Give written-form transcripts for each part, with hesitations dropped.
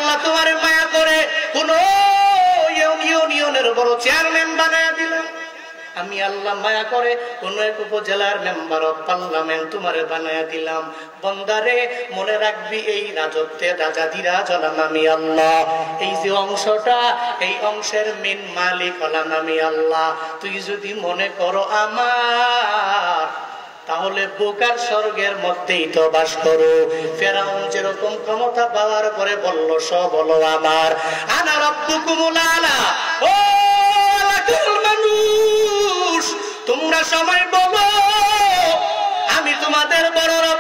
আল্লাহ তোমারে মায়া করে কোন ইউনিয়নের বড় চেয়ারম্যান বানায় দিলেন, আমি আল্লাহ মায়া করে কোন এক উপজেলার মেম্বার অফ পার্লামেন্ট তোমারে বানায়া দিলাম। বন্দারে মনে রাখবি এই রাজত্বের রাজাধিরাজ হলাম আমি আল্লাহ, এই যে অংশটা এই অংশের মেন মালিক হলাম আমি আল্লাহ। তুই যদি মনে করো আমার, তাহলে বোকার স্বর্গের মধ্যেই তো বাস করো। ফেরাউন যেরকম ক্ষমতা পাওয়ার পরে বলল সব হলো আমার, আনা রাব্বুকুমুল আলা। ও মানুষ, তোমরা সবাই বলো আমি তোমাদের বড় রব।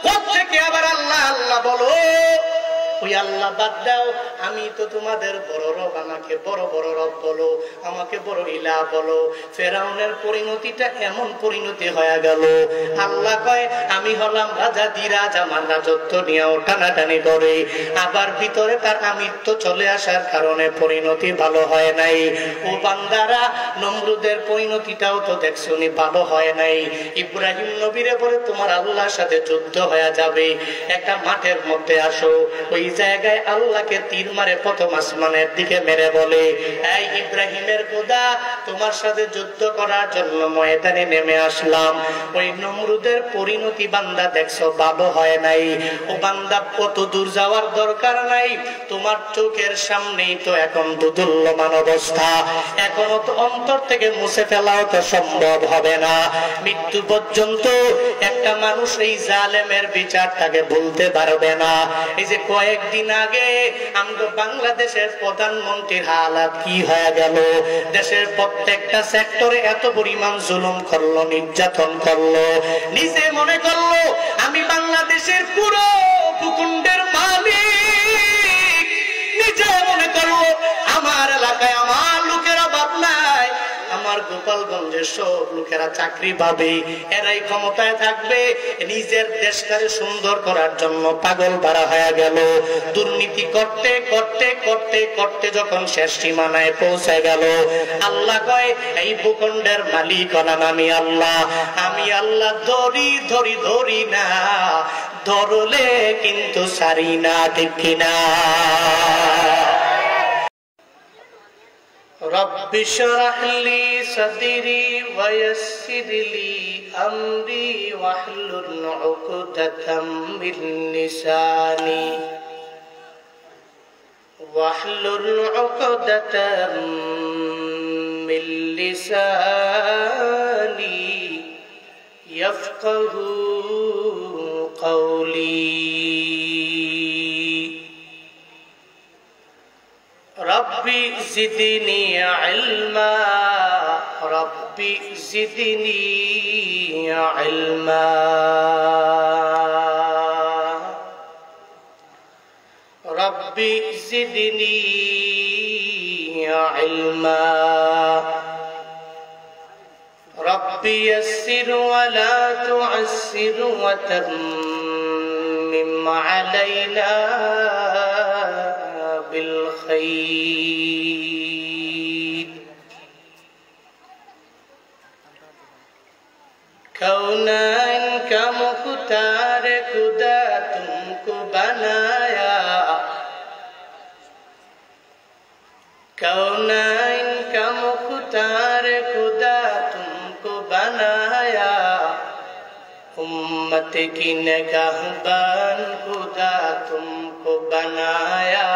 কোত্থেকে আবার আল্লাহ আল্লাহ বলো? ওই আল্লাহ বাদ দাও, আমি তো তোমাদের বড় রব, আমাকে বড় বড় রব বলো, আমাকে বড় ইলাহ বলো। ফেরাউনের পরিণতিটা এমন পরিণতি হয়ে গেল, আল্লাহ কয় আমি হলাম রাজা দিরাজ, আমার রাজত্ব নিয়েও টানাটানি করে, আবার ভিতরে তার আমিত্ব চলে আসার কারণে পরিণতি ভালো হয় নাই। ও বান্দারা, নমরুদের পরিণতিটাও তো দেখছনি ভালো হয় নাই। ইব্রাহিম নবীরে বলে তোমার আল্লাহর সাথে যুদ্ধ হয়ে যাবে, একটা মাঠের মধ্যে আসো। ওই জায়গায় আল্লাহকে তীর মারে প্রথম আসমানের দিকে মেরে বলে, এই ইব্রাহিমের খোদা, তোমার সাথে যুদ্ধ করার জন্য ময়দানে নেমে আসলাম। ওই নমরুদের পরিণতি বান্দা দেখছো ভালো হয় নাই। ও বান্দা, কত দূর যাওয়ার দরকার নাই, তোমার চোখের সামনেই তো এখন দুদুল্যমান অবস্থা, এখনো তো অন্তর থেকে মুছে ফেলাও তো সম্ভব হবে না। মৃত্যু পর্যন্ত একটা মানুষ এই জালেমের বিচারটাকে ভুলতে পারবে না। এই যে কয়েকদিন আগে আমরা বাংলাদেশের প্রধানমন্ত্রীর হালাত কি হয়ে গেল, দেশের প্রত্যেকটা সেক্টরে এত পরিমাণ জুলুম করলো, নির্যাতন করলো, নিজে মনে করলো আমি বাংলাদেশের পুরো ভূখণ্ডের মালিক, নিজে মনে করলো আমার এলাকায় আমার লোকের অভাব নাই, আমার গোপালগঞ্জের সব লোকেরা চাকরি পাবে, এরাই ক্ষমতায় থাকবে। নিজের দেশটাকে সুন্দর করার জন্য পাগল পারা হয়ে গেল। দুর্নীতি করতে করতে করতে করতে যখন শেষ সীমানায় পৌঁছে গেল, আল্লাহ কয় এই ভূখণ্ডের মালিক হলাম আমি আল্লাহ। আমি আল্লাহ ধরি ধরি ধরি না, ধরলে কিন্তু সারি না, ঠিক কিনা? রব্বি শরহ লি সাদরি ওয়া ইয়াসসির লি আমরি ওয়াহলুল উকদাতাম মিন লিসানি ওয়াহলুল উকদাতাম মিন লিসানি ইয়াফকাহু কওলি। রব্বি জিদনি ইলমা, রব্বি জিদনি ইলমা, রব্বি জিদনি ইলমা, রব্বি ইয়াসসির ওয়া লা তু'আসসির ওয়া তাম্মিম আলাইনা بالخير। कौनाइन का मुख्तार खुदा तुमको बनाया, कौनाइन का मुख्तार खुदा तुमको बनाया, उम्मत की निगाहबान खुदा तुमको बनाया,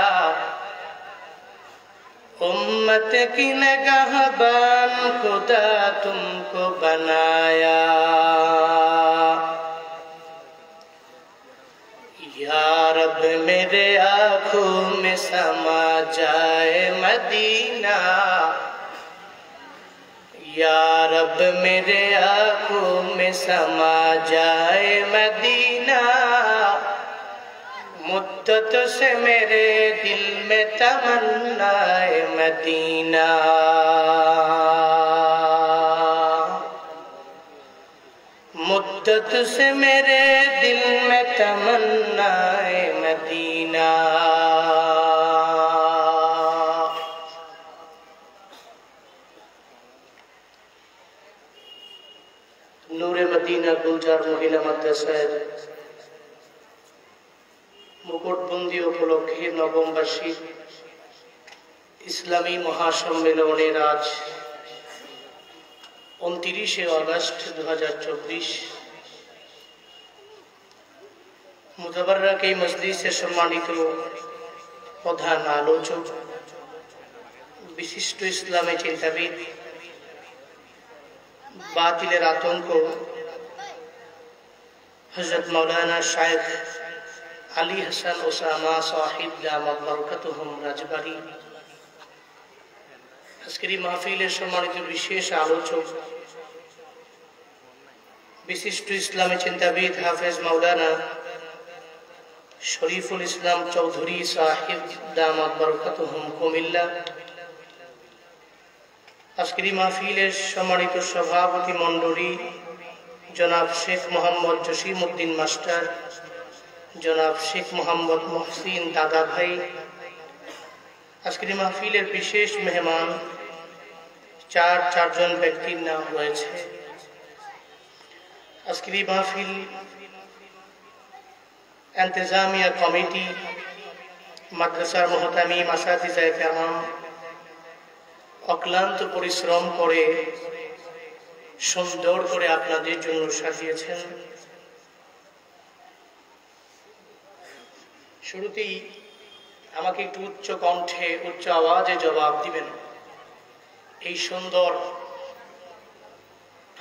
उम्मत की निगाहबान खुदा तुमको बनाया। या रब मेरे आँखों में समा जाए मदीना, या रब मेरे आँखों में समा जाए मदीना, मुद्दत से मेरे दिल में तमन्नाए मदीना, मुद्दत से मेरे दिल में तमन्नाए मदीना। नूरे मदीना गुलजार महिला मदरसा मुकुटबंदी নববন্দী উপলক্ষে নবম বার্ষিক ইসলামী মহাসম্মেলনের আজ 29 আগস্ট 2024 মুতাবাররাক এই মজলিসের সম্মানিত প্রধান আলোচক বিশিষ্ট ইসলামী চিন্তাবিদ বাতিলের আতঙ্ক হযরত মাওলানা শাইখ আলী হাসান ওসামা সাহিব দামাত বরকাতুহুম রাজবাড়ী, আজকের এই মাহফিলের সম্মানিত বিশেষ আলোচক বিশিষ্ট ইসলামী চিন্তাবিদ হাফেজ মাওলানা শরীফুল ইসলাম চৌধুরী সাহিব দামাত বরকাতুহুম কুমিল্লা, আজকের এই মাহফিলের সম্মানিত সভাপতি মণ্ডলী জনাব শেখ মোহাম্মদ জসিমউদ্দিন মাস্টার, জনাব শেখ মোহাম্মদ মহসিন দাদা ভাই, আজকের মাহফিলের বিশেষ মেহমান চারজন ব্যক্তির নাম রয়েছে। আজকের মাহফিল ইন্তেজামিয়া কমিটি, মাদ্রাসার মুহতামিম আসাতিজায়ে কেরাম অক্লান্ত পরিশ্রম করে সুন্দর করে আপনাদের জন্য সাজিয়েছেন। শুরুতেই আমাকে একটু উচ্চ কণ্ঠে উচ্চ আওয়াজে জবাব দিবেন, এই সুন্দর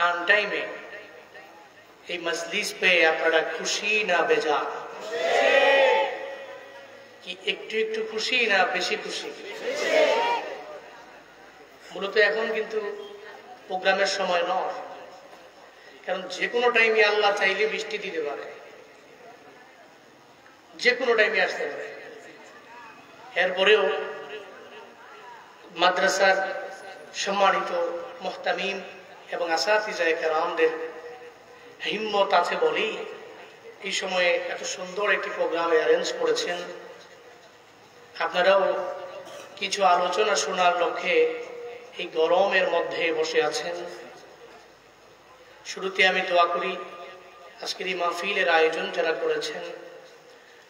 আনটাইমে এই মজলিস পেয়ে আপনারা খুশি না বেজার? কি একটু একটু খুশি না বেশি খুশি? মূলত এখন কিন্তু প্রোগ্রামের সময় নয়, কারণ যে কোনো টাইমে আল্লাহ চাইলে বৃষ্টি দিতে পারে, যে কোনো টাইমে আসতে পারে। এরপরেও মাদ্রাসার সম্মানিত মুহতামিম এবং আসাতিজায়ে কেরামদের হিম্মত আছে বলেই এই সময়ে এত সুন্দর একটি প্রোগ্রাম অ্যারেঞ্জ করেছেন। আপনারাও কিছু আলোচনা শোনার লক্ষ্যে এই গরমের মধ্যে বসে আছেন। শুরুতে আমি দোয়া করি আজকের এই মাহফিলের আয়োজন যারা করেছেন,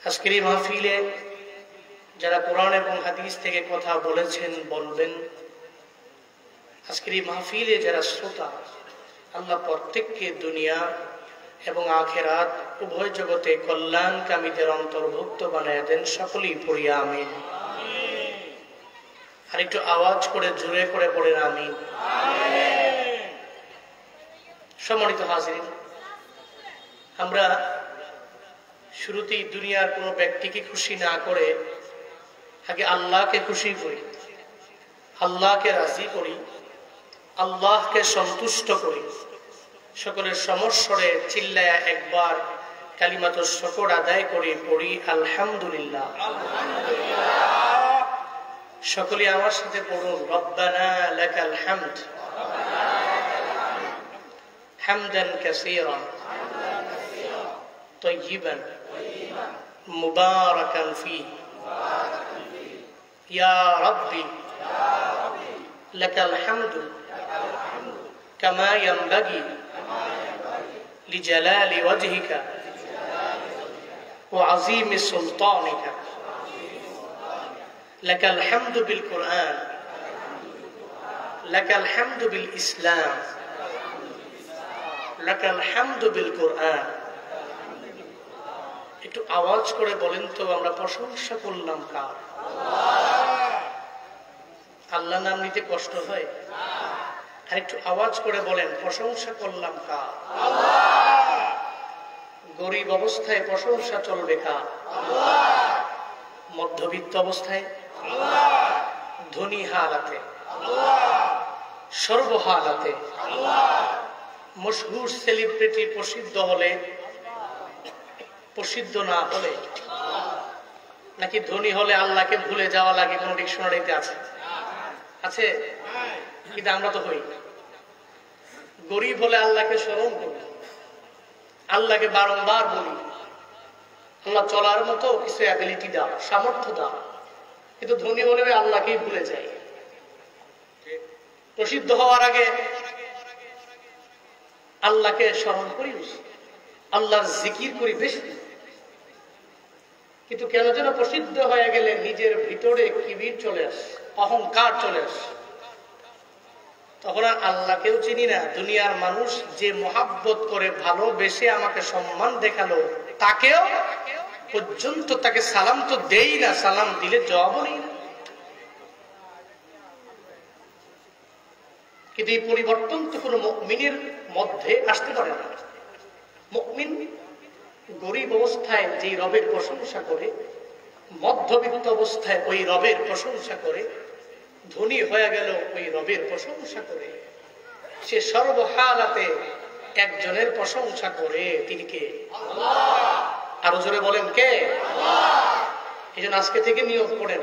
আজকের এই মাহফিলে যারা কোরআন এবং হাদিস থেকে কথা বলেছেন বলবেন, আজকের এই মাহফিলে যারা শ্রোতা, আল্লাহ প্রত্যেককে দুনিয়া এবং আখিরাত উভয় জগতে কল্যাণকামীদের অন্তর্ভুক্ত বানায় দেন। সকলেই পড়ি আমিন। আর একটু আওয়াজ করে জোরে করে পড়েন আমিন। সম্মানিত হাজিরিন, আমরা শুরুতেই দুনিয়ার কোনো ব্যক্তিকে খুশি না করে আগে আল্লাহকে খুশি করি, আল্লাহকে রাজি করি, আল্লাহকে সন্তুষ্ট করি। সকলের সমস্বরে চিল্লায়া একবার কালিমাতুশ শুকর আদায় করে পড়ি আলহামদুলিল্লাহ। সকলে আমার সাথে পড়ুন রব্বানা লাকাল হামদ হামদান কাসীরান তাইয়িবান মুবারাকান ফীহি ইয়া রাব্বি লাকাল হামদু কামা ইয়ানবাগি লিজালালি ওয়াজহিকা ওয়া আযীমি সুলতানিকা। লাকাল হামদু বিল কুরআন, লাকাল হামদু বিল ইসলাম, লাকাল হামদু বিল কুরআন। একটু আওয়াজ করে বলেন তো, আমরা প্রশংসা করলাম কার? আল্লাহ নাম নিতে কষ্ট হয়? আর একটু আওয়াজ করে বলেন প্রশংসা করলাম কার? গরিব অবস্থায় প্রশংসা চলবে কার? মধ্যবিত্ত অবস্থায়, ধনী হালাতে, সর্বহালাতে, মশহুর সেলিব্রিটি প্রসিদ্ধ হলে, প্রসিদ্ধ না হলে, নাকি ধনী হলে আল্লাহকে ভুলে যাওয়া লাগে? কোন ডিকশনারিতে আছে? আছে, কিন্তু আমরা তো হই। গরিব হলে আল্লাহকে স্মরণ করি, আল্লাহকে বারংবার বলি, আল্লাহ চলার মতো কিছু অ্যাবিলিটি দাও, সামর্থ্য দাও। কিন্তু ধনী হলে আল্লাহকেই ভুলে যাই। প্রসিদ্ধ হওয়ার আগে আল্লাহকে স্মরণ করি, আল্লাহর জিকির করি বেশি। কিন্তু কেন যেন প্রসিদ্ধ হয়ে গেলে নিজের ভিতরে কিবির চলে আসে, অহংকার চলে আসে। তখন আর আল্লাহকেও চিনি না, দুনিয়ার মানুষ যে মহাব্বত করে ভালোবেসে আমাকে সম্মান দেখালো তাকেও পর্যন্ত তাকে সালাম তো দেই না, সালাম দিলে জবাবও নেই না। কিন্তু এই পরিবর্তন তো কোনো মুমিনের মধ্যে আসতে পারে না। মুমিন গরিব অবস্থায় যেই রবের প্রশংসা করে, মধ্যবিত্ত অবস্থায় ওই রবের প্রশংসা করে, ধনী হয়ে গেল ওই রবের প্রশংসা করে, সে সর্বহালাতে একজনের প্রশংসা করে, তিনি কে? আরো জোরে বলেন কে? এই জন্য আজকে থেকে নিয়োগ করেন,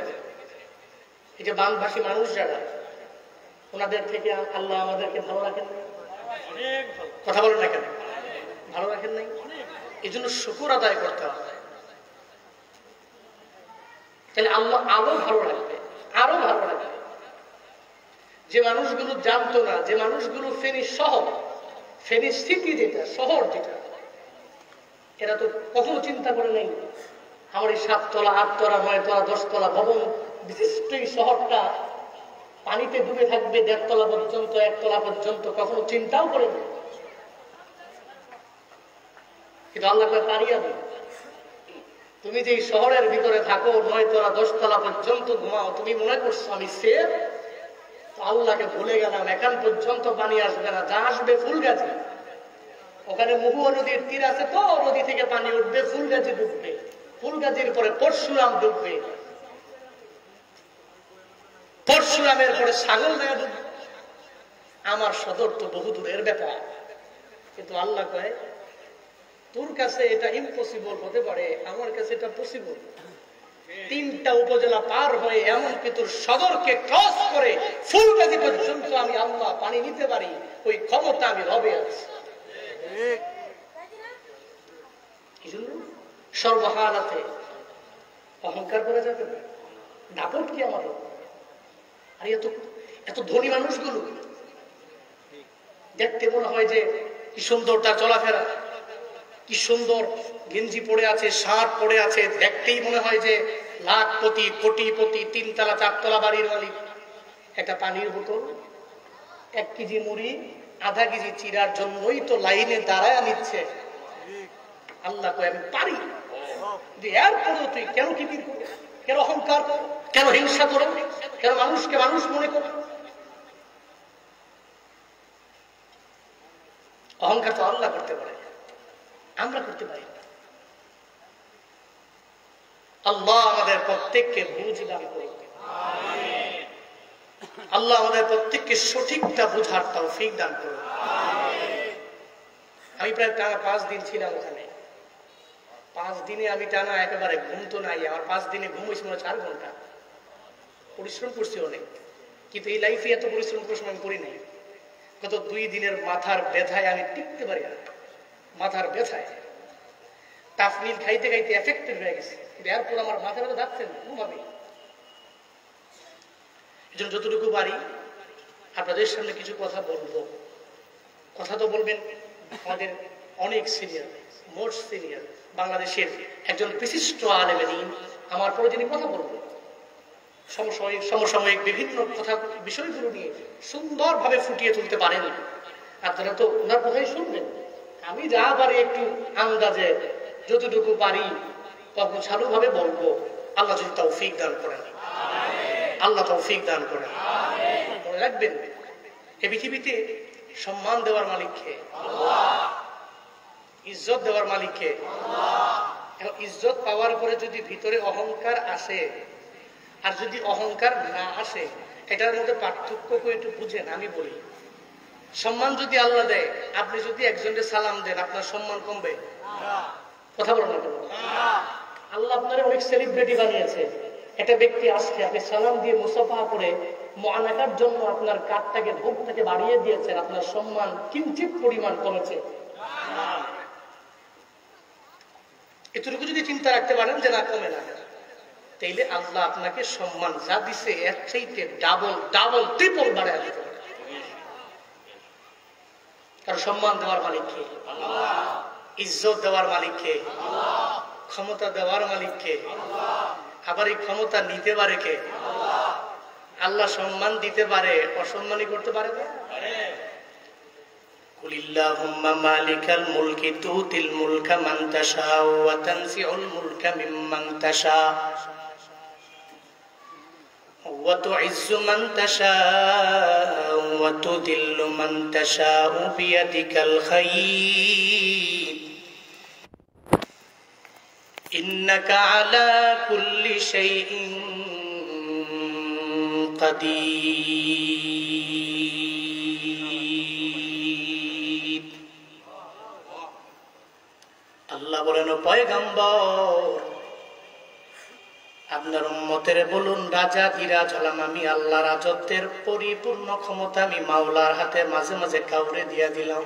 এই যে বাংলাভাষী মানুষ যারা, ওনাদের থেকে আল্লাহ আমাদেরকে ভালো রাখেন না? কথা বলেন না কেন? ভালো রাখেন নাই? এই জন্য শুকর আদায় করতে হবে। তাহলে আল্লাহ আরো ভালো রাখবে, আরো ভালো রাখবে। যে মানুষগুলো জানতো না, যে মানুষগুলো ফেনী শহর, ফেনী সিটি যেটা, শহর যেটা, এরা তো কখনো চিন্তা করে নাই আমার এই 7 তলা 8 তলা 9 তলা 10 তলা ভবন বিশিষ্ট এই শহরটা পানিতে ডুবে থাকবে 1.5 তলা পর্যন্ত, 1 তলা পর্যন্ত, কখনো চিন্তাও করে না। কিন্তু আল্লাহ পারিয়া দেয়, তুমি যে শহরের ভিতরে থাকো 9 তলা 10 তলা পর্যন্ত ঘুমাও, তুমি মনে করছো আমি সেফ? আল্লাহকে ভুলে গেলাম, এখান পর্যন্ত পানি আসবে না, যা আসবে ফুলগাছি। ওখানে মহুয়া নদীর তীর আছে তো, নদী থেকে পানি উঠবে, ফুলগাছি ডুববে, ফুলগাছির পরে পরশুরাম ডুববে, পরশুরামের পরে ছাগল দেয়া ডুববে। আমার সদর তো বহু দূরের ব্যাপার। কিন্তু আল্লাহ কয় তোর কাছে এটা ইম্পসিবল হতে পারে, আমার কাছে এটা পসিবল। 3টা উপজেলা পার হয়ে এমনকি তোর সদরকে ক্রস করে ফুলগাছি পর্যন্ত আমি আল্লাহ পানি নিতে পারি, ওই ক্ষমতা আমি রবে আছে। এই জন্য সর্বহালাতে অহংকার করে যাবে না। দাপট কি আমার? আর এত ধনী মানুষগুলো দেখতে মনে হয় যে কি সুন্দর তার চলাফেরা, কি সুন্দর গেঞ্জি পরে আছে, শার্ট পরে আছে, দেখতেই মনে হয় যে লাখপতি, কোটিপতি, 3 তলা 4 তলা বাড়ির মালিক। একটা পানির বোতল, 1 কেজি মুড়ি, আধা কেজি চিরার জন্যই তো লাইনে দাঁড়ায় নিচ্ছে। আল্লাহ কয় আমি পারি, এরপরেও তুই কেন কিবির করো, কেন অহংকার করো, কেন হিংসা করো, কেন মানুষকে মানুষ মনে করো? অহংকার তো আল্লাহ করতে পারে, আমরা করতে পারি না। আল্লাহ আমাদের প্রত্যেককে বুঝ দান করুন। আল্লাহ আমাদের প্রত্যেককে সঠিকটা বুঝার তৌফিক দান করুন। আমি প্রায় টানা 5 দিন ছিলাম ওখানে। 5 দিনে আমি টানা একেবারে ঘুম তো নাই, আমার 5 দিনে ঘুম হয়েছে 4 ঘন্টা। পরিশ্রম করছি অনেক, কিন্তু এই লাইফে এত পরিশ্রম করে আমি করি নাই। গত 2 দিনের মাথার ব্যথায় আমি টিকতে পারি না, মাথার ব্যথায় তাফনিল খাইতে খাইতে এফেক্টেড হয়ে গেছে। এরপর আমার মাথা ব্যথা যাচ্ছে না কোনোভাবে। এই জন্য যতটুকু পারি আপনাদের সামনে কিছু কথা বলবো। কথা তো বলবেন আমাদের অনেক সিনিয়র, মোস্ট সিনিয়র বাংলাদেশের একজন বিশিষ্ট আলেমে দ্বীন, আমার পরে যিনি কথা বলবেন সমসাময়িক বিভিন্ন কথা বিষয়গুলো নিয়ে সুন্দরভাবে ফুটিয়ে তুলতে পারেন। আপনারা তো ওনার কথাই শুনবেন। আমি যা পারি একটু আন্দাজে যতটুকু পারি তখন চালুভাবে বলবো। আল্লাহ যদি তৌফিক দান করেন, আল্লাহ তৌফিক দান করেন। মনে রাখবেন এই পৃথিবীতে সম্মান দেওয়ার মালিককে, ইজ্জত দেওয়ার মালিককে। ইজ্জত পাওয়ার পরে যদি ভিতরে অহংকার আসে আর যদি অহংকার না আসে, এটার মধ্যে পার্থক্য একটু বুঝেন। আমি বলি, সম্মান যদি আল্লাহ দেয়, আপনি যদি একজনের সালাম দেন আপনার সম্মান কমবে? কথা বলেন না কেন? আল্লাহ আপনার অনেক সেলিব্রিটি বানিয়েছে। একটা ব্যক্তি আসছে, আপনি সালাম দিয়ে মুসাফা করে মুআনাকার জন্য আপনার কাঠটাকে ভোগটাকে বাড়িয়ে দিয়েছেন, আপনার সম্মান কিঞ্চিত পরিমাণ কমেছে। এতটুকু যদি চিন্তা রাখতে পারেন যে না কমে না, তাইলে আল্লাহ আপনাকে সম্মান যা দিছে এর চাইতে ডাবল ডাবল ট্রিপল বাড়ায় দিতে পারে। কারণ সম্মান দেওয়ার মালিক কে? ইজ্জত দেওয়ার মালিক কে? ক্ষমতা দেওয়ার মালিক কে? আবার এই ক্ষমতা নিতে পারে কে? আল্লাহ সম্মান দিতে পারে, অসম্মানই করতে পারে না? কুলিল্লাহুম্মা মালিকাল মুলকি তুতিল মুলকা মান তাশাউ ওয়া তানসিউল মুলকা মিম্মান তাশা ওয়া তুইজ্জু মান তাশাউ ওয়া তুদিল্লু মান তাশাউ বিয়াদিকাল খায়র ইন্নাকা আলা কুল্লি শাইইন কাদির। আল্লাহ বলেন, পয়গম্বর আপনার উম্মতের বলুন, রাজা বিরাজ হলাম আমি আল্লাহ, রাজত্বের পরিপূর্ণ ক্ষমতা আমি মাওলার হাতে মাঝে মাঝে কাউরে দিয়া দিলাম।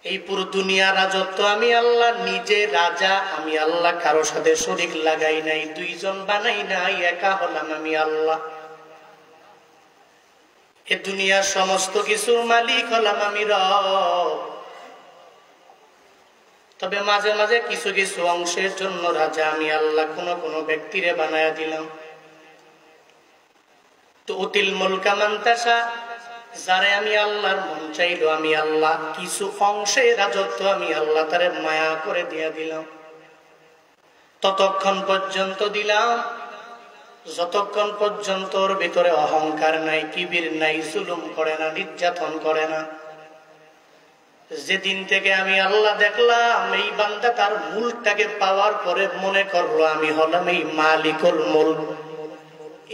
এই পুরো দুনিয়া রাজত্ব আমি আল্লাহ নিজে রাজা, আমি আল্লাহ কারো সাথে শরীক লাগাই নাই, দুইজন বানাই নাই, একা হলাম আমি আল্লাহ। এ দুনিয়ার সমস্ত কিছুর মালিক হলাম আমি রব। তবে মাঝে মাঝে কিছু কিছু অংশের জন্য রাজা আমি আল্লাহ কোন কোন ব্যক্তিরে বানায়া দিলাম। তো উতিল মুলকা মান তাশা, যারে আমি আল্লাহর মন চাইলো আমি আল্লাহ কিছু অংশে রাজত্ব আমি আল্লাহ তারে মায়া করে দিয়া দিলাম। ততক্ষণ পর্যন্ত দিলাম যতক্ষণ পর্যন্ত ওর ভিতরে অহংকার নাই, কিবির নাই, জুলুম করে না, নির্যাতন করে না। যেদিন থেকে আমি আল্লাহ দেখলাম এই বান্দা তার মুলকটাকে পাওয়ার পরে মনে করলো আমি হলাম এই মালিকুল মুলক,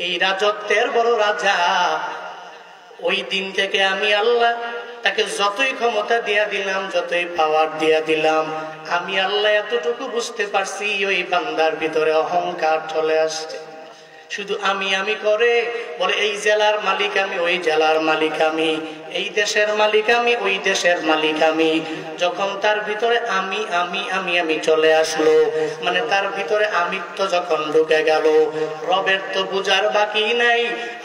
এই রাজত্বের বড় রাজা, ওই দিন থেকে আমি আল্লাহ তাকে যতই ক্ষমতা দিয়া দিলাম, যতই পাওয়ার দিয়া দিলাম, আমি আল্লাহ এতটুকু বুঝতে পারছি ওই বান্দার ভিতরে অহংকার চলে আসছে। শুধু আমি করে বলে এই জেলার মালিক আমি, ওই জেলার মালিক আমি, এই দেশের মালিক আমি, ওই দেশের মালিক আমি। যখন তার ভিতরে আমি আমি আমি আমি চলে আসলো, মানে তার ভিতরে আমিত্ব যখন ঢুকে গেল, রবের তো বুঝার বাকি নাই।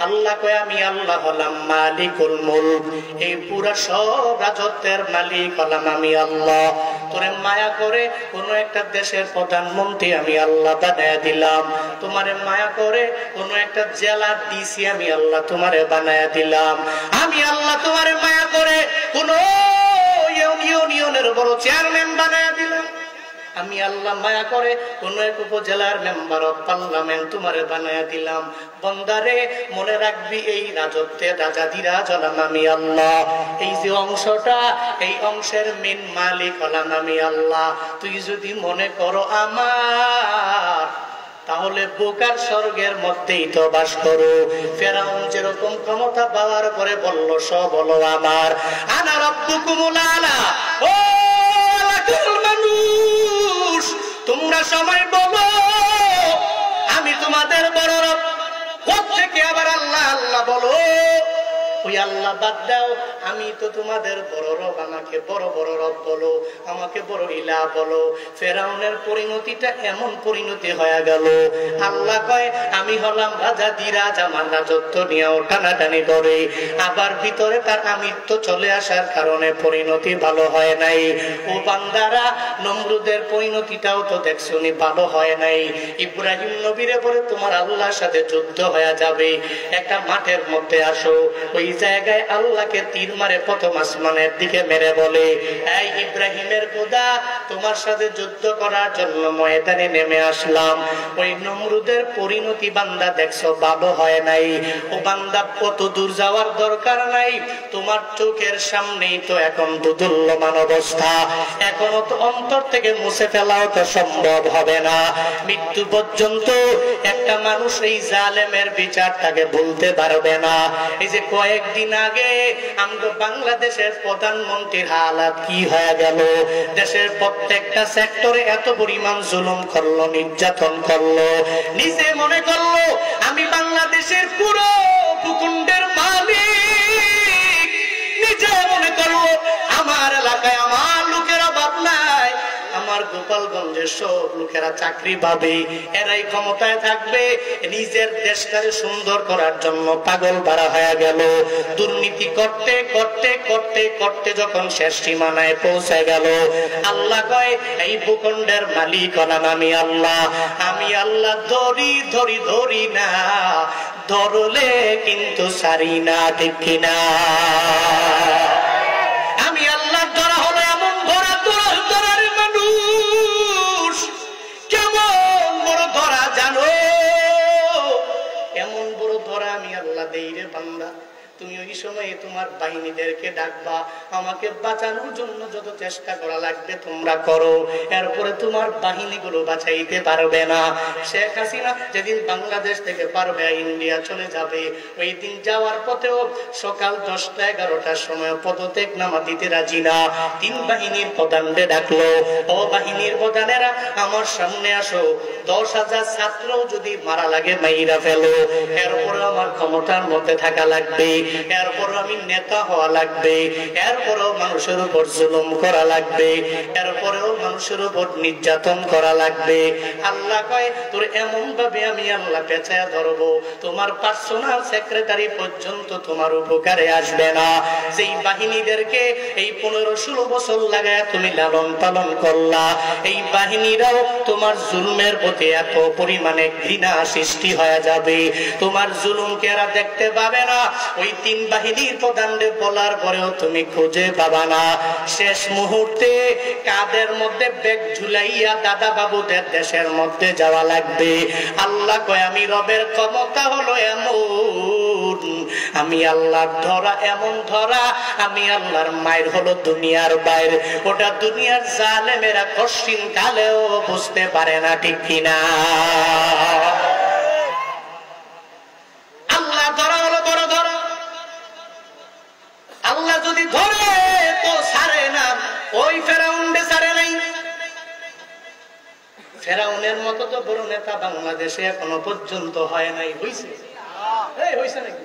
আল্লাহ কয় আমি আল্লাহ হলাম মালিকুল মুলক, এই পুরা সব রাজত্বের মালিক হলাম আমি আল্লাহ। তোরে মায়া করে কোন একটা দেশের প্রধানমন্ত্রী আমি আল্লাহ বানায়া দিলাম, তোমারে মায়া করে কোন একটা জেলার ডিসি আমি আল্লাহ তোমারে বানায়া দিলাম। আমি আল্লাহ তোমারে মায়া করে কোন ইউনিয়নের বড় চেয়ারম্যান বানায়া দিলাম। আমি আল্লাহ মায়া করে কোন এক উপজেলার মেম্বার অফ পার্লামেন্ট তোমারে বানায়া দিলাম। বন্দারে মনে রাখবি এই রাজত্বে রাজাধিরাজ হলাম আমি আল্লাহ। এই যে অংশটা, এই অংশের মেন মালিক হলাম আমি আল্লাহ। তুই যদি মনে করো আমার, তাহলে বোকার স্বর্গের মধ্যেই তো বাস করো। ফেরাউন যেরকম ক্ষমতা পাওয়ার পরে বলল সব হলো আমার, আনা রাব্বুকুমুল আলা। ও লাকুল মানুষ, তোমরা সবাই বলো আমি তোমাদের বড় রব। কোত্থেকে আবার আল্লাহ আল্লাহ বলো? ওই আল্লাহ বাদ দাও, আমি তো তোমাদের বড় রব, আমাকে বড় বড় রব বলো, আমাকে বড় ইলাহ বলো। ফেরাউনের পরিণতিটা এমন পরিণতি হয়ে গেল, আল্লাহ কয় আমি হলাম রাজা দিরাজ, আমার রাজত্ব নিয়েও টানাটানি করে, আবার ভিতরে তার আমিত্ব চলে আসার কারণে পরিণতি ভালো হয় নাই। ও বান্দারা, নমরুদের পরিণতিটাও তো দেখছনি ভালো হয় নাই। ইব্রাহিম নবীরে বলে তোমার আল্লাহর সাথে যুদ্ধ হয়ে যাবে, একটা মাঠের মধ্যে আসো। ওই জায়গায় আল্লাহকে তীর মারে প্রথম আসমানের দিকে মেরে বলে, এই ইব্রাহিমের খোদা, তোমার সাথে যুদ্ধ করার জন্য ময়দানে নেমে আসলাম। ওই নমরুদের পরিণতি বান্দা দেখছো ভালো হয় নাই। ও বান্দা, কত দূর যাওয়ার দরকার নাই, তোমার চোখের সামনেই তো এখন দুদুল্যমান অবস্থা, এখনো তো অন্তর থেকে মুছে ফেলাও তো সম্ভব হবে না। মৃত্যু পর্যন্ত একটা মানুষ এই জালেমের বিচারটাকে ভুলতে পারবে না। এই যে কয়েকদিন আগে আমরা বাংলাদেশের প্রধানমন্ত্রীর হালাত কি হয়ে গেল, দেশের প্রত্যেকটা সেক্টরে এত পরিমাণ জুলুম করলো, নির্যাতন করলো, নিজে মনে করলো আমি বাংলাদেশের পুরো ভূখণ্ডের মালিক, নিজে মনে করলো আমার এলাকায় আমার লোকের অভাব নাই, আমার গোপালগঞ্জের সব লোকেরা চাকরি পাবে, এরাই ক্ষমতায় থাকবে। নিজের দেশটাকে সুন্দর করার জন্য পাগল পারা হয়ে গেল। দুর্নীতি করতে করতে করতে করতে যখন শেষ সীমানায় পৌঁছে গেল, আল্লাহ কয় এই ভূখণ্ডের মালিক হলাম আমি আল্লাহ। আমি আল্লাহ ধরি ধরি ধরি না, ধরলে কিন্তু সারি না, ঠিক কিনা? আমি আল্লাহ ধরা হলো এমন ধরা, ধরার মানুষ কেমন বড় ধরা জানো? এমন বড় ধরা আমি আল্লাহ দেই রে বান্দা। তুমি ওই সময়ে তোমার বাহিনীদেরকে ডাকবা, আমাকে বাঁচানোর জন্য যত চেষ্টা করা লাগবে তোমরা করো, এরপরে তোমার বাহিনীগুলো বাঁচাইতে পারবে না। শেখ হাসিনা যেদিন বাংলাদেশ থেকে পারবে ইন্ডিয়া চলে যাবে, ওই দিন যাওয়ার পথেও সকাল 10টা-11টার সময় পদত্যাগ নামা দিতে রাজি না। 3 বাহিনীর প্রধানকে ডাকলো, ও বাহিনীর প্রধানেরা আমার সামনে আসো, 10,000 ছাত্রও যদি মারা লাগে মাইরা ফেলো, এরপরে আমার ক্ষমতার মধ্যে থাকা লাগবে, এরপর আমি নেতা হওয়া লাগবে, এরপরেও মানুষের উপর জুলুম করা লাগবে, এরপরেও মানুষের উপর নির্যাতন করা লাগবে। আল্লাহ কয় তোর এমন ভাবে আমি আল্লাহ পেঁচায়া ধরবো, তোমার পার্সোনাল সেক্রেটারি পর্যন্ত তোমার উপকারে আসবে না। যেই বাহিনীদেরকে এই 15-16 বছর লাগায় তুমি লালন পালন করলা, এই বাহিনীরাও তোমার জুলুমের প্রতি এত পরিমাণে ঘৃণা সৃষ্টি হয়ে যাবে, তোমার জুলুমকে এরা দেখতে পাবে না। ওই 3 বাহিনীর প্রধানদের বলার পরেও তুমি খুঁজে পাবা না। শেষ মুহূর্তে কাদের মধ্যে ব্যাগ ঝুলাইয়া দাদা বাবুদের দেশের মধ্যে যাওয়া লাগবে। আল্লাহ কয় আমি রবের ক্ষমতা হলো এমন, আমি আল্লাহর ধরা এমন ধরা, আমি আল্লাহর মায়ের হলো দুনিয়ার বাইরে। ওটা দুনিয়ার জালেমেরা কঠিন কালেও বুঝতে পারে না, ঠিক কিনা? আল্লাহ ধরা হলো বড় ধরা। আল্লাহ যদি ধরে তো ছাড়ে না, ওই ফেরাউনকে ছাড়ে নাই। ফেরাউনের মতো তো বড় নেতা বাংলাদেশে এখনো পর্যন্ত হয় নাই। হইছে? হইছে নাকি?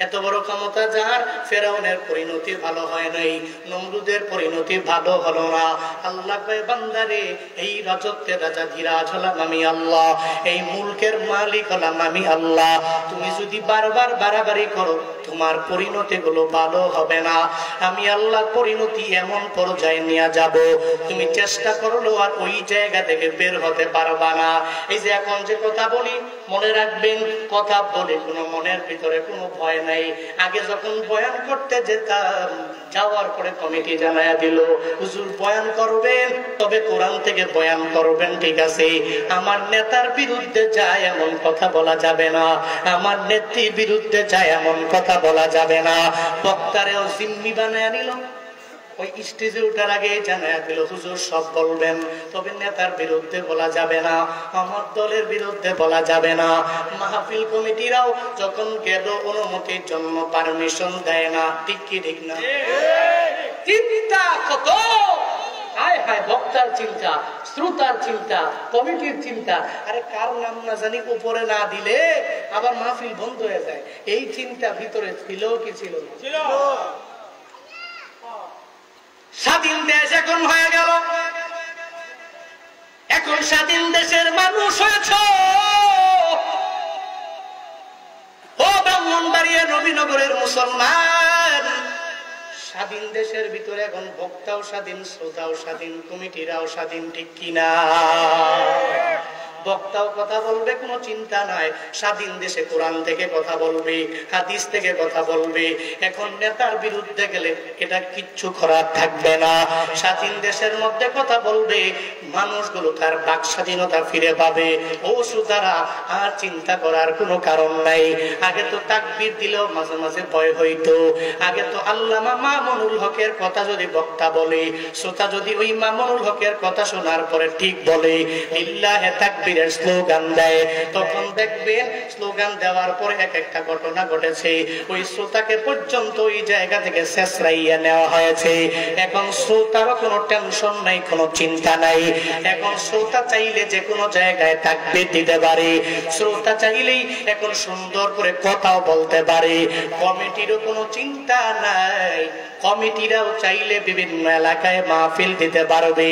এত বড় ক্ষমতা যার, ফেরাউনের পরিণতি ভালো হয় নাই, নমরুদের পরিণতি ভালো হলো না। আল্লাহ কয় বান্দারে এই রাজত্বের রাজা ধীরাজ হলাম আমি আল্লাহ, এই মুলকের মালিক হলাম আমি আল্লাহ। তুমি যদি বারবার বাড়াবাড়ি করো তোমার পরিণতি গুলো ভালো হবে না। আমি আল্লাহ পরিণতি এমন পর্যায়ে নিয়ে যাব, তুমি চেষ্টা করলো আর ওই জায়গা থেকে বের হতে পারবা না। এই যে এখন যে কথা বলি মনে রাখবেন, কথা বলে কোনো মনের ভিতরে কোনো ভয় নাই। আগে যখন বয়ান করতে যেতাম, যাওয়ার পরে কমিটি জানায়া দিল হুজুর বয়ান করবেন তবে কোরআন থেকে বয়ান করবেন, ঠিক আছে। আমার নেতার বিরুদ্ধে যায় এমন কথা বলা যাবে না, আমার নেত্রীর বিরুদ্ধে যায় এমন কথা বলা যাবে না। বক্তারেও জিম্মি বানায়া নিল, ওই স্টেজে ওঠার আগে জানায়া দিল হুজুর সব বলবেন তবে নেতার বিরুদ্ধে বলা যাবে না, আমার দলের বিরুদ্ধে বলা যাবে না। মাহফিল কমিটিরাও যখন গেল অনুমতির জন্য পারমিশন দেয় না, ঠিক কি ঠিক না? চিন্তা কত, হায় হায়, বক্তার চিন্তা, শ্রোতার চিন্তা, কমিটির চিন্তা। আরে কার নাম না জানি উপরে না দিলে আবার মাহফিল বন্ধ হয়ে যায়, এই চিন্তা ভিতরে ছিল কি ছিল? স্বাধীন দেশ এখন হয়ে গেল, এখন স্বাধীন দেশের মানুষ হয়েছ। ও ব্রাহ্মণবাড়িয়া নবীনগরের মুসলমান, স্বাধীন দেশের ভিতরে এখন বক্তাও স্বাধীন, শ্রোতাও স্বাধীন, কমিটিরাও স্বাধীন, ঠিক কিনা? বক্তাও কথা বলবে, কোনো চিন্তা নাই। স্বাধীন দেশে কোরআন থেকে কথা বলবে, হাদিস থেকে কথা বলবে। এখন নেতার বিরুদ্ধে গেলে এটা কিচ্ছু খারাপ থাকবে না। স্বাধীন দেশের মধ্যে কথা বলবে, মানুষগুলো তার বাক স্বাধীনতা ফিরে পাবে। ও শ্রোতারা, আর চিন্তা করার কোনো কারণ নাই। আগে তো তাকবীর দিলেও মাঝে মাঝে ভয় হইতো। আগে তো আল্লামা মামুনুল হকের কথা যদি বক্তা বলে, শ্রোতা যদি ওই মামুনুল হকের কথা শোনার পরে ঠিক বলে, লিল্লাহে তাকবীর স্লোগান দেয়, তখন দেখবেন স্লোগান দেওয়ার পর এক একটা ঘটনা ঘটেছে, ওই শ্রোতাকে পর্যন্ত ওই জায়গা থেকে শেষরাইয়া নেওয়া হয়েছে। এখন শ্রোতারও কোনো টেনশন নাই, কোনো চিন্তা নাই। এখন শ্রোতা চাইলে যে কোনো জায়গায় তাকবীর দিতে পারে, শ্রোতা চাইলেই এখন সুন্দর করে কথাও বলতে পারে। কমিটিরও কোনো চিন্তা নাই, কমিটিরাও চাইলে বিভিন্ন এলাকায় মাহফিল দিতে পারবে।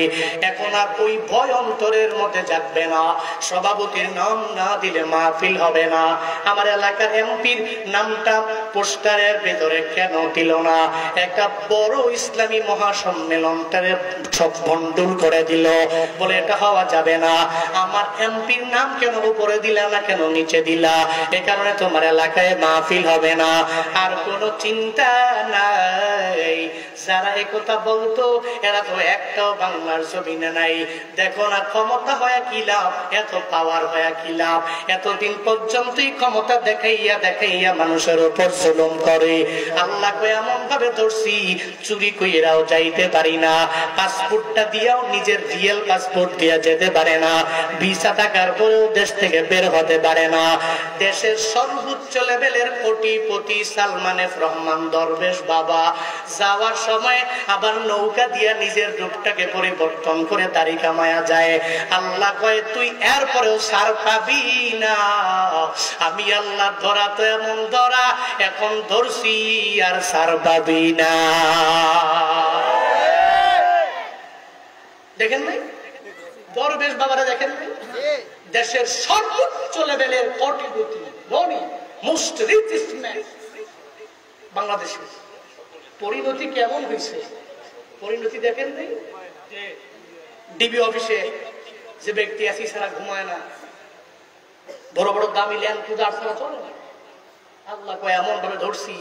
এখন আর ওই ভয় অন্তরের মধ্যে যাবে না, সভাপতির নাম না দিলে মাহফিল হবে না। আমার এলাকার এমপির নামটা পোস্টারের ভেতরে কেন দিল না? একটা বড় ইসলামী মহাসম্মেলনটারে সব বন্ডল করে দিল, বলে এটা হওয়া যাবে না। আমার এমপির নাম কেন উপরে দিলা না, কেন নিচে দিলা? এ কারণে তোমার এলাকায় মাহফিল হবে না। আর কোনো চিন্তা নাই। যারা একথা বলতো এরা তো একটাও বাংলার জমিনে নাই। দেখো না ক্ষমতা হয়ে কি লাভ, এত পাওয়ার হয়ে কি লাভ? এতদিন পর্যন্তই ক্ষমতা দেখাইয়া দেখাইয়া মানুষের উপর জুলুম করে। আল্লাহ কই এমন ভাবে ধরছি চুরি কইরাও যাইতে পারি না, পাসপোর্টটা দিয়াও নিজের রিয়েল পাসপোর্ট দিয়া যেতে পারে না, ভিসা থাকার পরেও দেশ থেকে বের হতে পারে না। দেশের সর্বোচ্চ লেভেলের কোটিপতি সালমান এফ রহমান দরবেশ বাবা যাওয়ার সময় আবার নৌকা দিয়া নিজের রূপটাকে পরিবর্তন করে দাড়ি কামায়া যায়। আল্লাহ কয় তুই এরপরেও সার পাবি না। আমি আল্লাহ ধরা তো এমন ধরা, এখন ধরছি আর সার পাবি না। দেখেন নাই দরবেশ বাবারা? দেখেন নাই দেশের সর্বোচ্চ লেভেলের কোটিপতি ধনী মোস্ট রিচেস্ট ম্যান বাংলাদেশে পরিণতি কেমন হয়েছে? পরিণতি দেখেন নাই? ডিবি অফিসে যে ব্যক্তি আসি সারা ঘুমায় না, বড় বড় দামি ল্যান্ড ক্রুজার ছাড়া চলে না। আল্লাহ কয় এমন ভাবে ধরছি,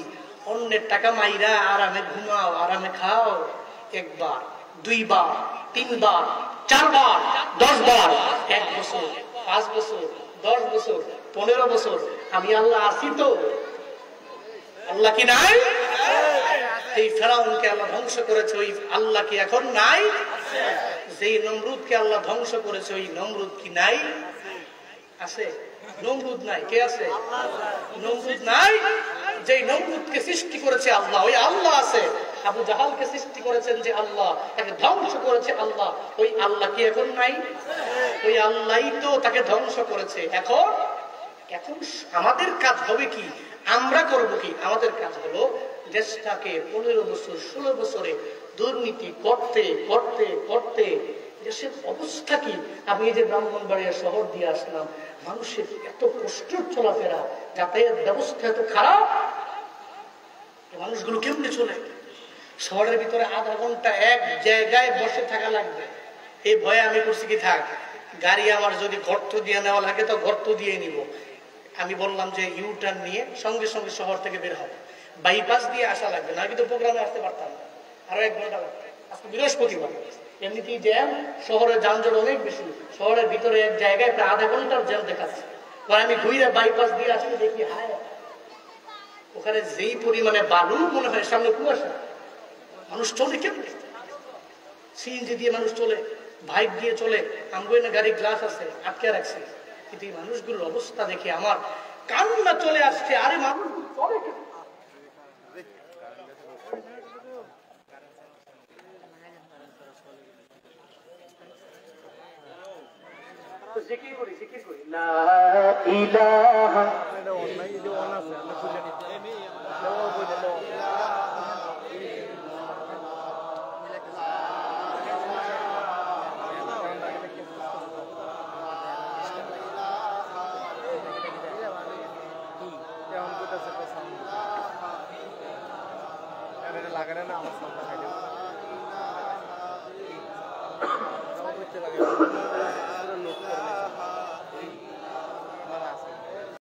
অন্যের টাকা মাইরা আরামে ঘুমাও, আরামে খাও। একবার, দুইবার, তিনবার, চারবার, 10 বার, 1 বছর, 5 বছর, 10 বছর, 15 বছর আমি আল্লাহ আসি তো? আল্লাহ কি নাই? এই ফেরাউনকে আল্লাহ ধ্বংস করেছে, ওই আল্লাহ কি এখন নাই? যেই নমরুদকে আল্লাহ ধ্বংস করেছে, ওই নমরুদ কি নাই? আছে? নমরুদ নাই, কে আছে? নমরুদ নাই। যেই নমরুদকে সৃষ্টি করেছে আল্লাহ, ওই আল্লাহ আছে। আবু জাহালকে সৃষ্টি করেছেন যে আল্লাহ, তাকে ধ্বংস করেছে আল্লাহ, ওই আল্লাহ কি এখন নাই? ওই আল্লাহই তো তাকে ধ্বংস করেছে। এখন আমাদের কাজ হবে কি? আমরা করব কি? আমাদের কাজ হলো দেশটাকে 15 বছর 16 বছরে দুর্নীতি করতে করতে করতে দেশের অবস্থা কি? আমি এই যে ব্রাহ্মণবাড়িয়া শহর দিয়ে আসলাম, মানুষের এত কষ্ট, চলাফেরা, যাতায়াত ব্যবস্থা এত খারাপ, মানুষগুলো কেমনে চলে? শহরের ভিতরে আধা ঘন্টা এক জায়গায় বসে থাকা লাগবে। এই ভয়ে আমি করছি কি, থাক গাড়ি আমার যদি গর্ত দিয়ে নেওয়া লাগে তো গর্ত দিয়ে নিব। আমি বললাম যে ইউটার্ন নিয়ে সঙ্গে সঙ্গে শহর থেকে বের হবে, বাইপাস দিয়ে আসা লাগবে না, কিন্তু প্রোগ্রামে আসতে পারতাম না, আরো 1 ঘন্টা লাগবে। আজকে বৃহস্পতিবার, এমনিতেই জ্যাম, শহরের যানজট অনেক বেশি। শহরের ভিতরে এক জায়গায় প্রায় আধা ঘন্টার জ্যাম দেখাচ্ছে। আমি ঘুরে বাইপাস দিয়ে আসলে দেখি হায়, ওখানে যেই পরিমাণে বালু, মনে হয় সামনে কুয়াশা। মানুষ চলে কেমনে? সিএনজি দিয়ে মানুষ চলে, বাইক দিয়ে চলে, আমগো না গাড়ি গ্লাস আছে আটকে রাখছে। কিন্তু এই মানুষগুলোর অবস্থা দেখে আমার কান্না চলে আসছে। আরে মানুষ চলে কেন? জিকির করি, জিকির করি, লা ইলাহা লাগারে না আমার সামনে খাইলে লোক